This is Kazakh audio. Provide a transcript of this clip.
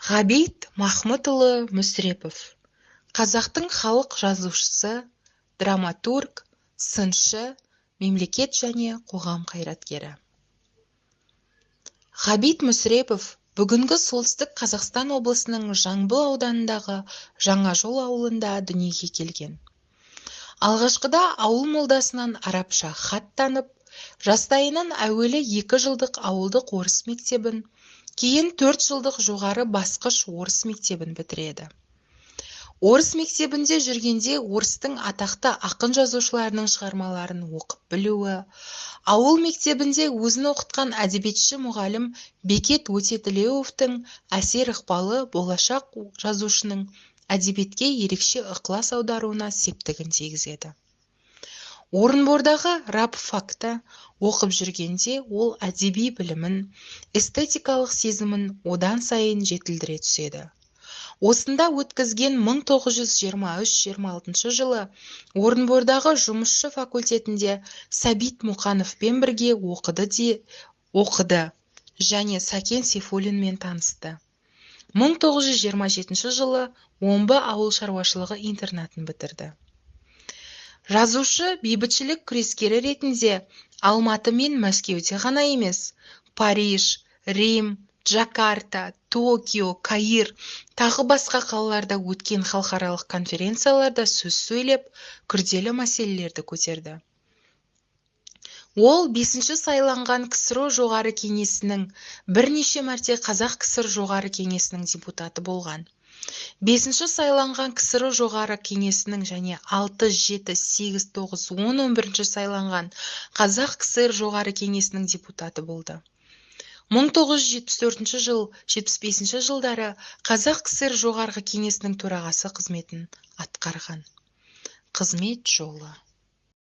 Ғабит Махмұтұлы Мүсірепов, қазақтың халық жазушысы, драматург, сыншы, мемлекет және қоғам қайраткері. Ғабит Мүсірепов бүгінгі солтүстік Қазақстан облысының Жамбыл ауданындағы Жаңажол ауылында дүниеге келген. Алғашқыда ауыл молдасынан арабша хат танып, жастайынан әуелі 2 жылдық ауылдық орыс мектебін, кейін 4 жылдық жоғары басқыш орыс мектебін бітіреді. Орыс мектебінде жүргенде орыстың атақты ақын жазушыларының шығармаларын оқып білуі, ауыл мектебінде өзін оқытқан әдебиетші мұғалім Бекет Өтетілеуовтың әсер ықпалы болашақ жазушының әдебиетке ерекше ықылас аударуына септігін тигізеді. Орынбордағы рабфакта оқып жүргенде ол әдеби білімін, эстетикалық сезімін одан сайын жетілдіре түседі. Осында өткізген 1923-26 жылы Орынбордағы жұмысшы факультетінде Сәбит Мұқановпен бірге оқыды және Сәкен Сейфуллинмен танысты. 1927 жылы Омбы ауыл шаруашылығы интернатын бітірді. Жазушы бейбітшілік күрескері ретінде Алматы мен Мәскеуде ғана емес, Париж, Рим, Джакарта, Токио, Каир, тағы басқа қалаларда өткен халықаралық конференцияларда сөз сөйлеп, күрделі мәселелерді көтерді. Ол 5-ші сайланған КСРО жоғары кеңесінің, бірнеше мәрте Қазақ КСР жоғары кеңесінің депутаты болған. 5-ші сайланған КСР жоғары кеңесінің және 6, 7, 8, 9, 10, 11-ші сайланған Қазақ КСР жоғары кеңесінің депутаты болды. 1974 жыл, 75 жылдары Қазақ КСР жоғарғы кеңесінің төрағасы қызметін атқарған. Қызмет жолы.